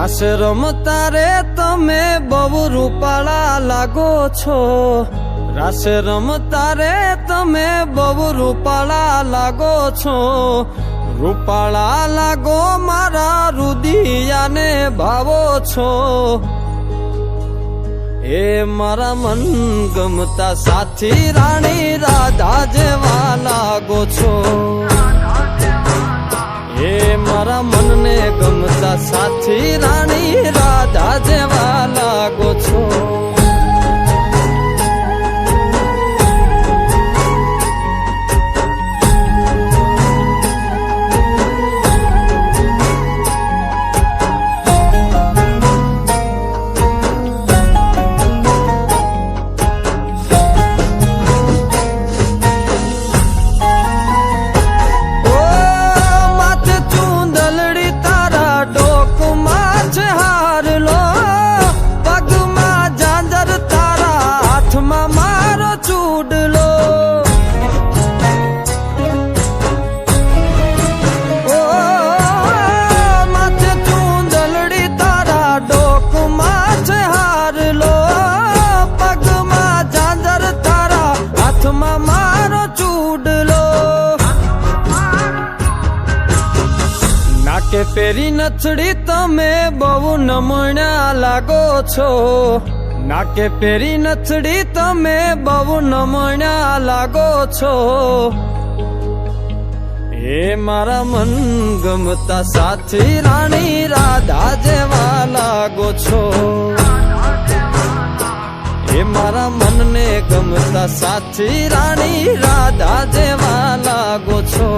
રાસ રમતા રે તમે બહુ રૂપાળા લાગો છો, રાસ રમતા રે તમે બહુ રૂપાળા લાગો છો, રૂપાળા લાગો મારા રુદિયાને ભાવો છો, એ મારા મન ગમતા સાથી રાણી રાધા જેવા લાગો છો, એ મારા મનને ગમતા સાથી રાણી રાધા જેવા લાગો છો. નાકે પેરી નથડી તમે બહુ નમણ્યા લાગો છો, નાકે પેરી નથડી તમે બહુ નમણ્યા લાગો છો, એ મારા મન ગમતા સાથી રાણી રાધા જેવા લાગો છો, એ મારા મનને ગમતા સાથી રાણી રાધા જેવા લાગો છો.